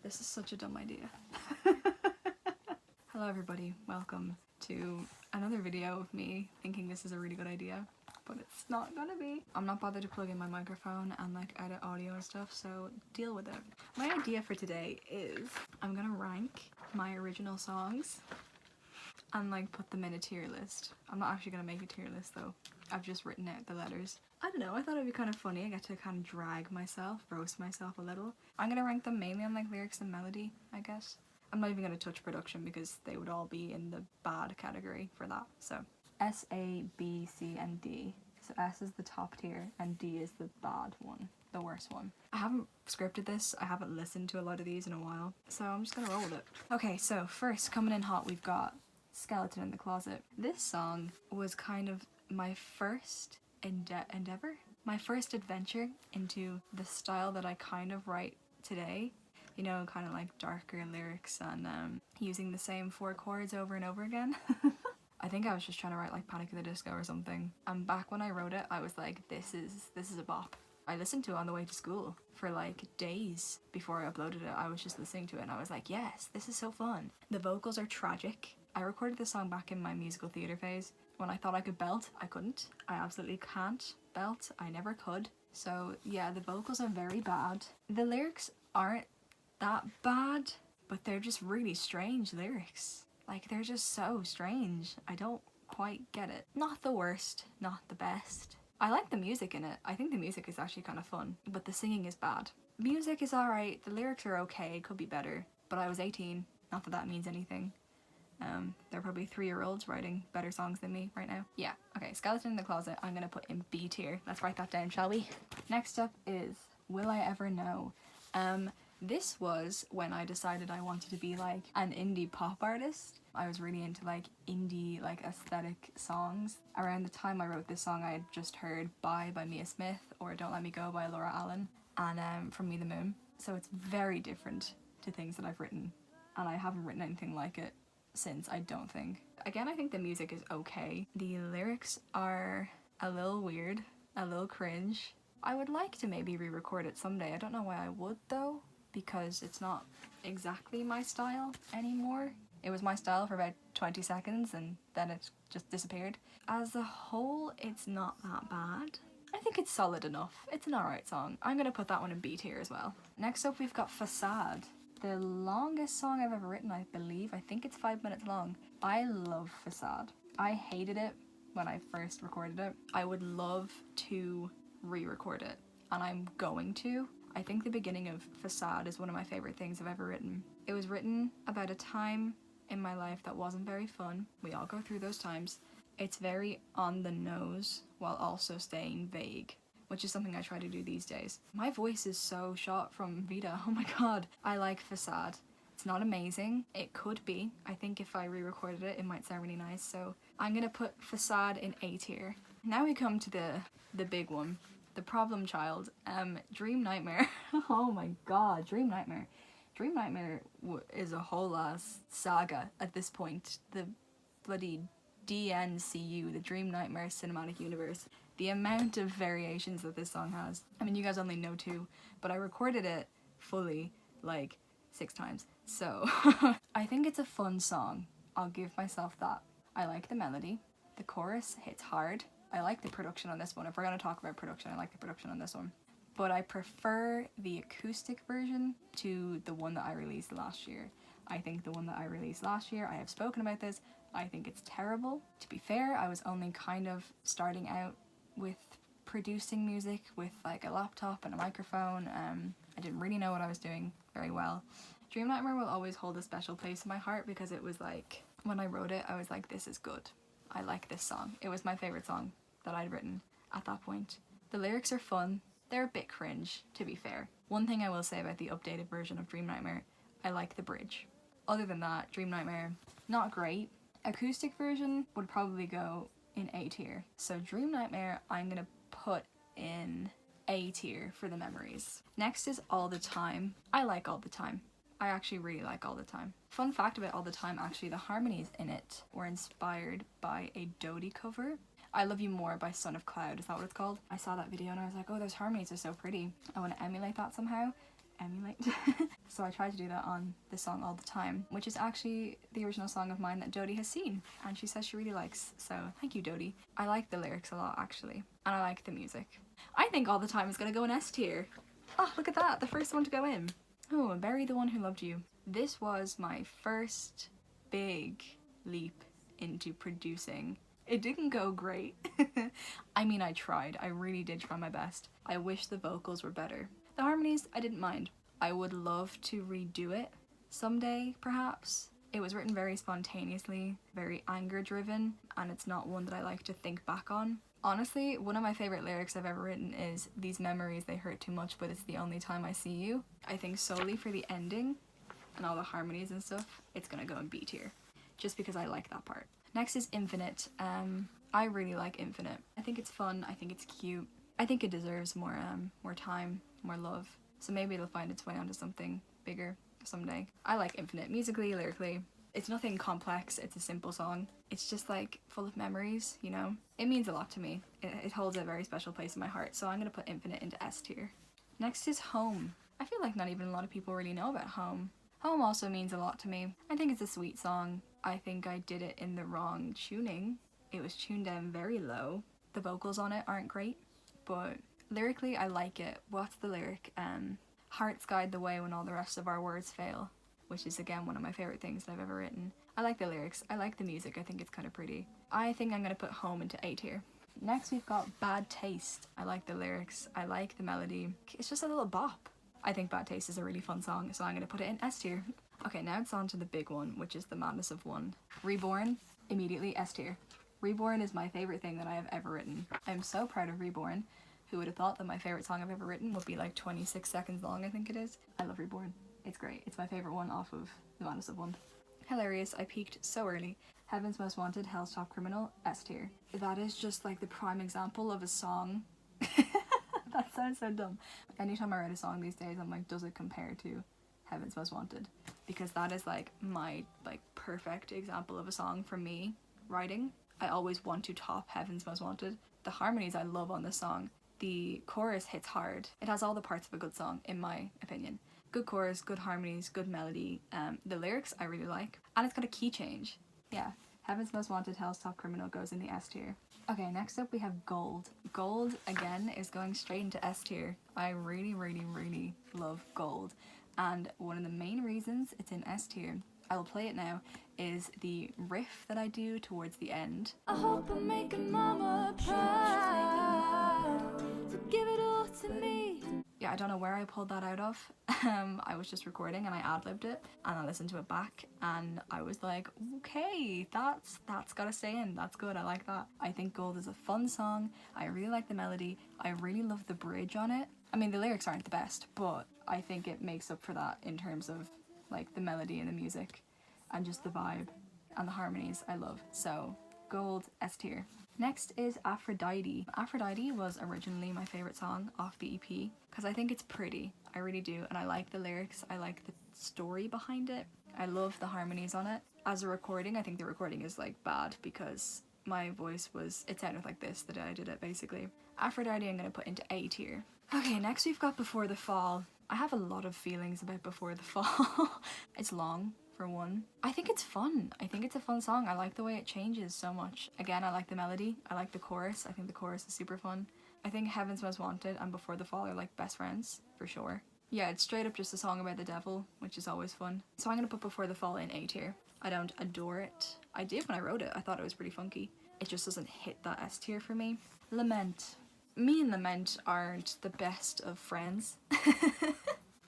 This is such a dumb idea. Hello everybody, welcome to another video of me thinking this is a really good idea, but it's not gonna be. I'm not bothered to plug in my microphone and like edit audio and stuff, so deal with it. My idea for today is I'm gonna rank my original songs and like put them in a tier list. I'm not actually gonna make a tier list though. I've just written out the letters. I don't know, I thought it'd be kind of funny. I get to kind of drag myself, roast myself a little. I'm gonna rank them mainly on like lyrics and melody, I guess. I'm not even gonna touch production because they would all be in the bad category for that. So S, A, B, C, and D. So S is the top tier and D is the bad one, the worst one. I haven't scripted this, I haven't listened to a lot of these in a while, so I'm just gonna roll with it. Okay, so first, coming in hot, we've got Skeleton in the Closet. This song was kind of my first endeavor, my first adventure into the style that I kind of write today. You know, kind of like darker lyrics and using the same 4 chords over and over again. I think I was just trying to write like Panic at the Disco or something. And back when I wrote it, I was like, this is a bop. I listened to it on the way to school for like days before I uploaded it. I was just listening to it and I was like, yes, this is so fun. The vocals are tragic. I recorded this song back in my musical theatre phase. When I thought I could belt, I couldn't. I absolutely can't belt. I never could. So yeah, the vocals are very bad. The lyrics aren't that bad, but they're just really strange lyrics. Like, they're just so strange. I don't quite get it. Not the worst, not the best. I like the music in it. I think the music is actually kind of fun, but the singing is bad. Music is alright, the lyrics are okay, it could be better, but I was 18. Not that that means anything. There are probably 3-year-olds writing better songs than me right now. Yeah, okay, Skeleton in the Closet, I'm gonna put in B tier. Let's write that down, shall we? Next up is Will I Ever Know? This was when I decided I wanted to be like an indie pop artist. I was really into like indie like aesthetic songs. Around the time I wrote this song, I had just heard Bye by Mia Smith or Don't Let Me Go by Laura Allen and From Me the Moon. So it's very different to things that I've written, and I haven't written anything like it since, I don't think. Again, I think the music is okay. The lyrics are a little weird, a little cringe. I would like to maybe re-record it someday. I don't know why I would though, because it's not exactly my style anymore. It was my style for about 20 seconds and then it just disappeared. As a whole, it's not that bad. I think it's solid enough. It's an alright song. I'm gonna put that one in B tier as well. Next up, we've got Facade. The longest song I've ever written, I believe. I think it's 5 minutes long. I love Facade. I hated it when I first recorded it. I would love to re-record it, and I'm going to. I think the beginning of Facade is one of my favorite things I've ever written. It was written about a time in my life that wasn't very fun. We all go through those times. It's very on the nose while also staying vague, which is something I try to do these days. My voice is so shot from Vita, oh my god. I like Facade. It's not amazing. It could be. I think if I re-recorded it, it might sound really nice, so I'm gonna put Facade in A tier. Now we come to the big one. The problem child, Dream Nightmare. Oh my god, Dream Nightmare. Dream Nightmare is a whole ass saga at this point. The bloody DNCU, the Dream Nightmare Cinematic Universe. The amount of variations that this song has. I mean, you guys only know 2, but I recorded it fully like 6 times. So I think it's a fun song. I'll give myself that. I like the melody. The chorus hits hard. I like the production on this one. If we're going to talk about production, I like the production on this one. But I prefer the acoustic version to the one that I released last year. I think the one that I released last year, I have spoken about this, I think it's terrible. To be fair, I was only kind of starting out with producing music with like a laptop and a microphone. I didn't really know what I was doing very well. Dream Nightmare will always hold a special place in my heart because it was like, when I wrote it, I was like, this is good. I like this song. It was my favorite song that I'd written at that point. The lyrics are fun. They're a bit cringe, to be fair. One thing I will say about the updated version of Dream Nightmare, I like the bridge. Other than that, Dream Nightmare, not great. Acoustic version would probably go in A tier. So Dream Nightmare, I'm gonna put in A tier for the memories. Next is All the Time. I like All the Time. I actually really like All the Time. Fun fact about All the Time, actually, the harmonies in it were inspired by a Dodie cover. I Love You More by Son of Cloud, is that what it's called? I saw that video and I was like, oh, those harmonies are so pretty. I want to emulate that somehow. emulate. So I try to do that on this song all the time, which is actually the original song of mine that Dodie has seen, and she says she really likes, so thank you, Dodie. I like the lyrics a lot, actually, and I like the music. I think All the Time is gonna go in S tier. Oh, look at that, the first one to go in. Oh, Bury the One Who Loved You. This was my first big leap into producing. It didn't go great. I mean, I tried. I really did try my best. I wish the vocals were better. The harmonies, I didn't mind. I would love to redo it someday, perhaps. It was written very spontaneously, very anger-driven, and it's not one that I like to think back on. Honestly, one of my favourite lyrics I've ever written is, "These memories, they hurt too much, but it's the only time I see you." I think solely for the ending and all the harmonies and stuff, it's gonna go in B tier, just because I like that part. Next is Infinite. I really like Infinite. I think it's fun, I think it's cute. I think it deserves more time, more love. So maybe it'll find its way onto something bigger someday. I like Infinite, musically, lyrically. It's nothing complex, it's a simple song. It's just like full of memories, you know? It means a lot to me. It holds a very special place in my heart, so I'm gonna put Infinite into S tier. Next is Home. I feel like not even a lot of people really know about Home. Home also means a lot to me. I think it's a sweet song. I think I did it in the wrong tuning. It was tuned down very low. The vocals on it aren't great, but lyrically I like it. What's the lyric? Hearts guide the way when all the rest of our words fail, which is again one of my favourite things that I've ever written. I like the lyrics, I like the music, I think it's kind of pretty. I think I'm going to put Home into A tier. Next we've got Bad Taste. I like the lyrics, I like the melody. It's just a little bop. I think Bad Taste is a really fun song, so I'm going to put it in S tier. Okay, now it's on to the big one, which is The Madness of One. Reborn, immediately S tier. Reborn is my favourite thing that I have ever written. I'm so proud of Reborn. Who would have thought that my favourite song I've ever written would be like 26 seconds long, I think it is. I love Reborn. It's great. It's my favourite one off of The Madness of One. Hilarious. I peaked so early. Heaven's Most Wanted, Hell's Top Criminal, S tier. That is just like the prime example of a song. That sounds so dumb. Anytime I write a song these days, I'm like, does it compare to Heaven's Most Wanted? Because that is like my perfect example of a song for me writing. I always want to top Heaven's Most Wanted. The harmonies I love on this song. The chorus hits hard. It has all the parts of a good song, in my opinion. Good chorus, good harmonies, good melody. The lyrics I really like. And it's got a key change. Yeah. Heaven's Most Wanted, Hell's Top Criminal goes in the S tier. Okay, next up we have Gold. Gold, again, is going straight into S tier. I really, really, really love Gold. And one of the main reasons it's in S tier, I will play it now, is the riff that I do towards the end. I hope I'm making mama proud, so give it all to me. Yeah, I don't know where I pulled that out of. I was just recording and I ad-libbed it and I listened to it back and I was like, okay, that's gotta stay in, that's good, I like that. I think Gold is a fun song, I really like the melody, I really love the bridge on it. I mean, the lyrics aren't the best, but I think it makes up for that in terms of like the melody and the music and just the vibe and the harmonies I love. So Gold, S tier. Next is Aphrodite. Aphrodite was originally my favourite song off the EP because I think it's pretty, I really do, and I like the lyrics, I like the story behind it, I love the harmonies on it. As a recording, I think the recording is like bad because my voice was, it sounded like this the day I did it basically. Aphrodite I'm going to put into A tier. Okay, next we've got Before the Fall. I have a lot of feelings about Before the Fall. It's long, for one. I think it's fun. I think it's a fun song. I like the way it changes so much. Again, I like the melody. I like the chorus. I think the chorus is super fun. I think Heaven's Most Wanted and Before the Fall are like best friends, for sure. Yeah, it's straight up just a song about the devil, which is always fun. So I'm gonna put Before the Fall in A tier. I don't adore it. I did when I wrote it. I thought it was pretty funky. It just doesn't hit that S tier for me. Lament. Me and Lament aren't the best of friends.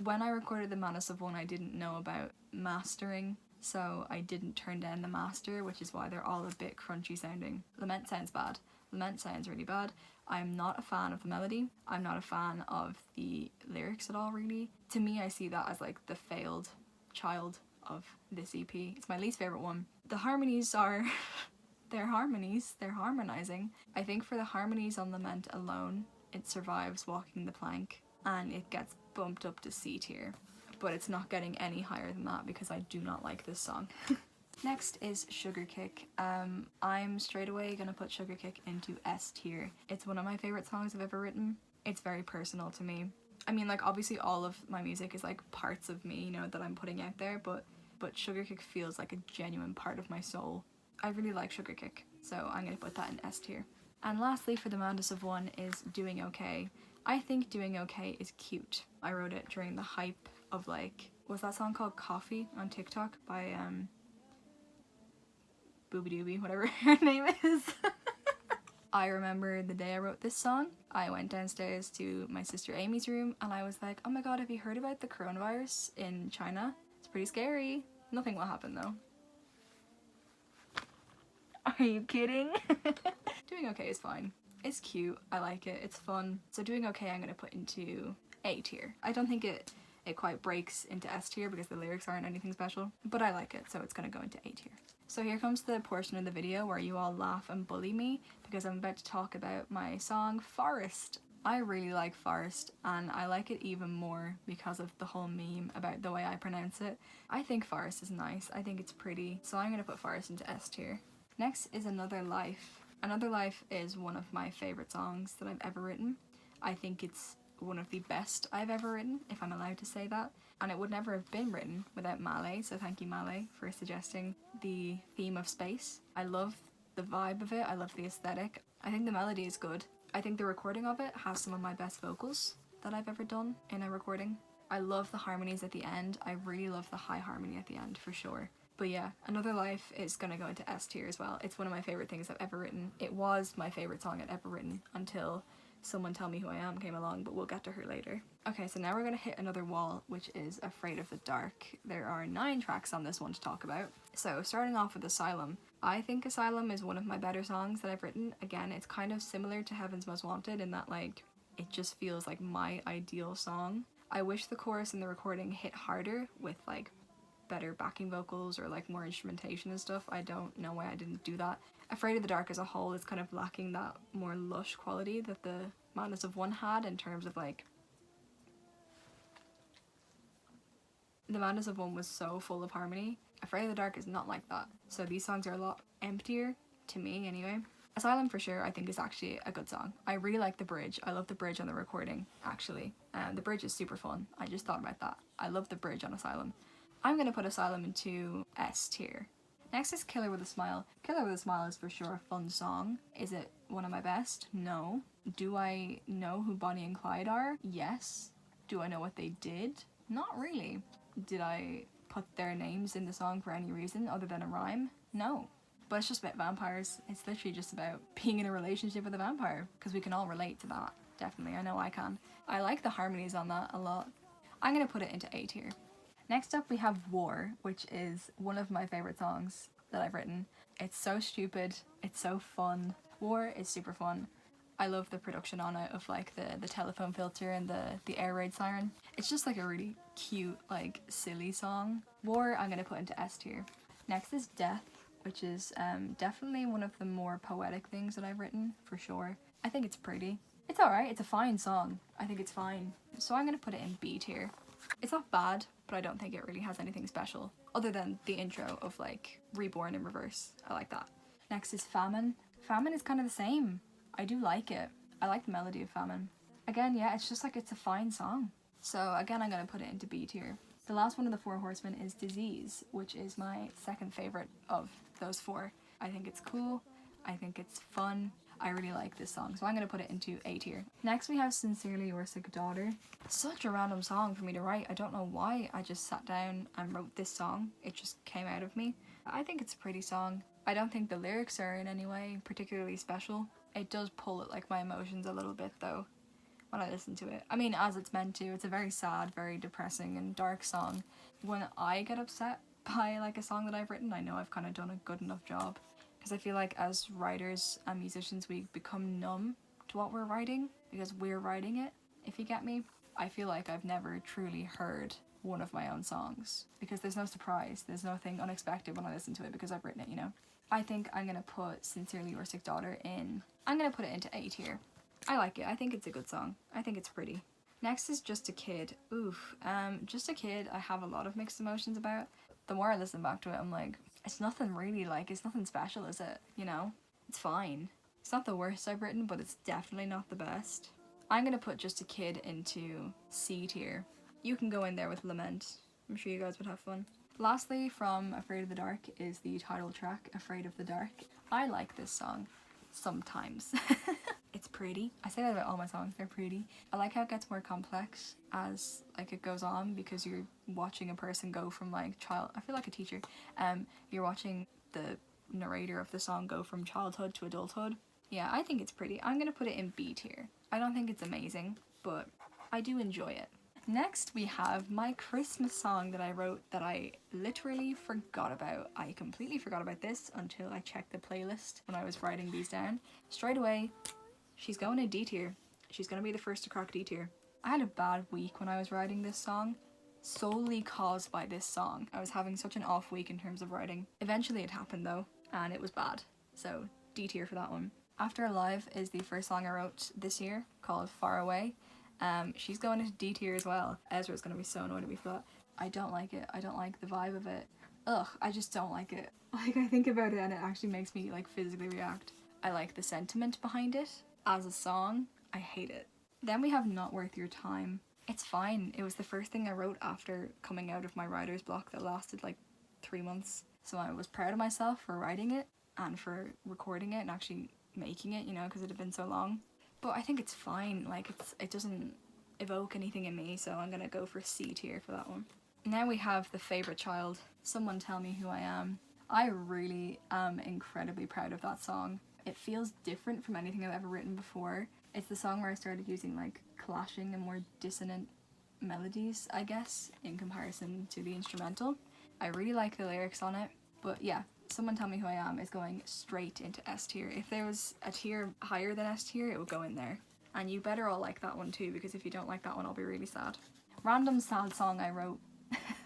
When I recorded The Madness of One, I didn't know about mastering, so I didn't turn down the master, which is why they're all a bit crunchy sounding. Lament sounds bad. Lament sounds really bad. I'm not a fan of the melody. I'm not a fan of the lyrics at all, really. To me, I see that as like the failed child of this EP. It's my least favourite one. The harmonies are... they're harmonies. They're harmonising. I think for the harmonies on Lament alone, it survives Walking the Plank, and it gets bumped up to C tier, but it's not getting any higher than that because I do not like this song. Next is Sugar Kick. I'm straight away gonna put Sugar Kick into S tier. It's one of my favourite songs I've ever written. It's very personal to me. I mean, like, obviously all of my music is like parts of me, you know, that I'm putting out there, but Sugar Kick feels like a genuine part of my soul. I really like Sugar Kick, so I'm gonna put that in S tier. And lastly, for the Madness of One is Doing Okay. I think Doing Okay is cute. I wrote it during the hype of, like, was that song called Coffee on TikTok by Booby Dooby, whatever her name is. I remember the day I wrote this song, I went downstairs to my sister Amy's room and I was like, oh my god, have you heard about the coronavirus in China? It's pretty scary. Nothing will happen though. Are you kidding? Doing Okay is fine. It's cute, I like it, it's fun. So Doing Okay I'm gonna put into A tier. I don't think it quite breaks into S tier because the lyrics aren't anything special, but I like it, so it's gonna go into A tier. So here comes the portion of the video where you all laugh and bully me because I'm about to talk about my song Forest. I really like Forest and I like it even more because of the whole meme about the way I pronounce it. I think Forest is nice, I think it's pretty, so I'm gonna put Forest into S tier. Next is Another Life. Another Life is one of my favourite songs that I've ever written. I think it's one of the best I've ever written, if I'm allowed to say that. And it would never have been written without Male, so thank you Male for suggesting the theme of space. I love the vibe of it, I love the aesthetic. I think the melody is good. I think the recording of it has some of my best vocals that I've ever done in a recording. I love the harmonies at the end. I really love the high harmony at the end for sure. But yeah, Another Life is gonna go into S tier as well. It's one of my favourite things I've ever written. It was my favourite song I've ever written until Someone Tell Me Who I Am came along, but we'll get to her later. Okay, so now we're gonna hit another wall, which is Afraid of the Dark. There are 9 tracks on this one to talk about. So starting off with Asylum. I think Asylum is one of my better songs that I've written. Again, it's kind of similar to Heaven's Most Wanted in that, like, it just feels like my ideal song. I wish the chorus and the recording hit harder with, like, better backing vocals or, like, more instrumentation and stuff. I don't know why I didn't do that. Afraid of the Dark as a whole is kind of lacking that more lush quality that the Madness of One had in terms of, like, the Madness of One was so full of harmony. Afraid of the Dark is not like that. So these songs are a lot emptier, to me anyway. Asylum for sure I think is actually a good song. I really like the bridge. I love the bridge on the recording, actually. The bridge is super fun. I just thought about that. I love the bridge on Asylum. I'm gonna put Asylum into S tier. Next is Killer with a Smile. Killer with a Smile is for sure a fun song. Is it one of my best? No. Do I know who Bonnie and Clyde are? Yes. Do I know what they did? Not really. Did I put their names in the song for any reason other than a rhyme? No. But it's just about vampires. It's literally just about being in a relationship with a vampire, because we can all relate to that. Definitely, I know I can. I like the harmonies on that a lot. I'm gonna put it into A tier. Next up we have War, which is one of my favourite songs that I've written. It's so stupid, it's so fun. War is super fun. I love the production on it of, like, the telephone filter and the air raid siren. It's just like a really cute, like, silly song. War I'm gonna put into S tier. Next is Death, which is definitely one of the more poetic things that I've written, for sure. I think it's pretty. It's alright, it's a fine song. I think it's fine. So I'm gonna put it in B tier. It's not bad, but I don't think it really has anything special, other than the intro of, like, Reborn in reverse. I like that. Next is Famine. Famine is kind of the same. I do like it. I like the melody of Famine. Again, yeah, it's just like, it's a fine song. So again, I'm gonna put it into B tier. The last one of the 4 horsemen is Disease, which is my second favourite of those 4. I think it's cool. I think it's fun. I really like this song, so I'm gonna put it into A tier. Next we have Sincerely Your Sick Daughter. Such a random song for me to write. I don't know why I just sat down and wrote this song. It just came out of me. I think it's a pretty song. I don't think the lyrics are in any way particularly special. It does pull at, like, my emotions a little bit though when I listen to it. I mean, as it's meant to. It's a very sad, very depressing and dark song. When I get upset by, like, a song that I've written, I know I've kind of done a good enough job. Because I feel like as writers and musicians we become numb to what we're writing because we're writing it, if you get me. I feel like I've never truly heard one of my own songs because there's no surprise, there's nothing unexpected when I listen to it because I've written it, you know. I think I'm gonna put Sincerely Your Sick Daughter in. I'm gonna put it into A tier. I like it. I think it's a good song. I think it's pretty. Next is Just a Kid. Oof. Just a Kid I have a lot of mixed emotions about. The more I listen back to it, I'm like, it's nothing really, like, it's nothing special, is it? You know? It's fine. It's not the worst I've written, but it's definitely not the best. I'm gonna put Just a Kid into C tier. You can go in there with Lament. I'm sure you guys would have fun. Lastly, from Afraid of the Dark is the title track, Afraid of the Dark. I like this song sometimes. It's pretty. I say that about all my songs, they're pretty. I like how it gets more complex as like it goes on, because you're watching a person go from like I feel like a teacher. You're watching the narrator of the song go from childhood to adulthood. Yeah, I think it's pretty. I'm gonna put it in B tier. I don't think it's amazing, but I do enjoy it. Next, we have my Christmas song that I wrote that I literally forgot about. I completely forgot about this until I checked the playlist when I was writing these down. Straight away, she's going in D tier. She's gonna be the first to crack D tier. I had a bad week when I was writing this song, solely caused by this song. I was having such an off week in terms of writing. Eventually it happened though, and it was bad. So D tier for that one. After Alive is the first song I wrote this year, called Far Away. She's going into D tier as well. Ezra's gonna be so annoyed at me for that. I don't like it. I don't like the vibe of it. Ugh, I just don't like it. Like, I think about it and it actually makes me like physically react. I like the sentiment behind it. As a song, I hate it. Then we have Not Worth Your Time. It's fine. It was the first thing I wrote after coming out of my writer's block that lasted like 3 months. So I was proud of myself for writing it and for recording it and actually making it, you know, because it had been so long. But I think it's fine. Like, it doesn't evoke anything in me, so I'm gonna go for C tier for that one. Now we have The Favorite Child, Someone Tell Me Who I Am. I really am incredibly proud of that song. It feels different from anything I've ever written before. It's the song where I started using like clashing and more dissonant melodies, I guess, in comparison to the instrumental. I really like the lyrics on it, but yeah, Someone Tell Me Who I Am is going straight into S tier. If there was a tier higher than S tier, it would go in there. And you better all like that one too, because if you don't like that one, I'll be really sad. Random sad song I wrote.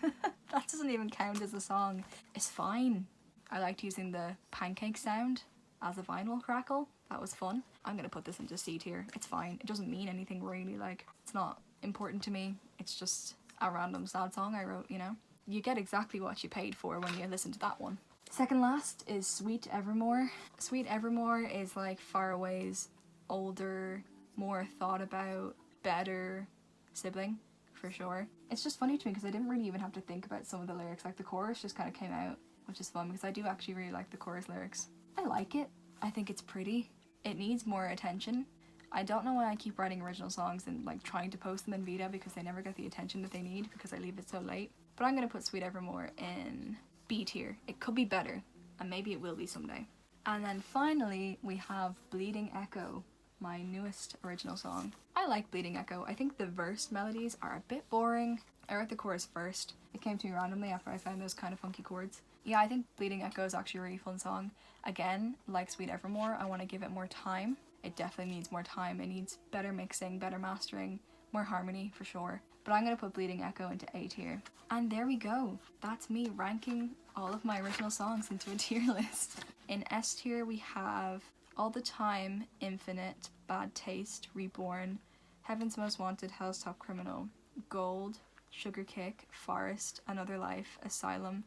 That doesn't even count as a song. It's fine. I liked using the pancake sound as a vinyl crackle. That was fun. I'm gonna put this into C tier. It's fine. It doesn't mean anything really, like, it's not important to me. It's just a random sad song I wrote, you know? You get exactly what you paid for when you listen to that one. Second last is Sweet Evermore. Sweet Evermore is like Far Away's older, more thought about, better sibling, for sure. It's just funny to me because I didn't really even have to think about some of the lyrics, like the chorus just kind of came out, which is fun because I do actually really like the chorus lyrics. I like it. I think it's pretty. It needs more attention. I don't know why I keep writing original songs and like trying to post them in Vita because they never get the attention that they need because I leave it so late. But I'm gonna put Sweet Evermore in B tier. It could be better, and maybe it will be someday. And then finally we have Bleeding Echo, my newest original song. I like Bleeding Echo. I think the verse melodies are a bit boring. I wrote the chorus first. It came to me randomly after I found those kind of funky chords. Yeah, I think Bleeding Echo is actually a really fun song. Again, like Sweet Evermore, I want to give it more time. It definitely needs more time. It needs better mixing, better mastering, more harmony for sure. But I'm going to put Bleeding Echo into A tier. And there we go. That's me ranking all of my original songs into a tier list. In S tier we have All the Time, Infinite, Bad Taste, Reborn, Heaven's Most Wanted, Hell's Top Criminal, Gold, Sugar Kick, Forest, Another Life, Asylum,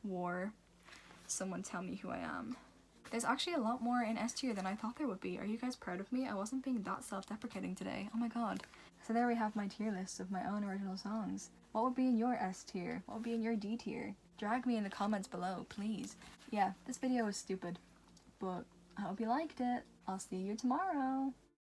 War, Someone Tell Me Who I Am. There's actually a lot more in S tier than I thought there would be. Are you guys proud of me? I wasn't being that self-deprecating today. Oh my god. So there we have my tier list of my own original songs. What would be in your S tier? What would be in your D tier? Drag me in the comments below, please. Yeah, this video was stupid, but I hope you liked it. I'll see you tomorrow.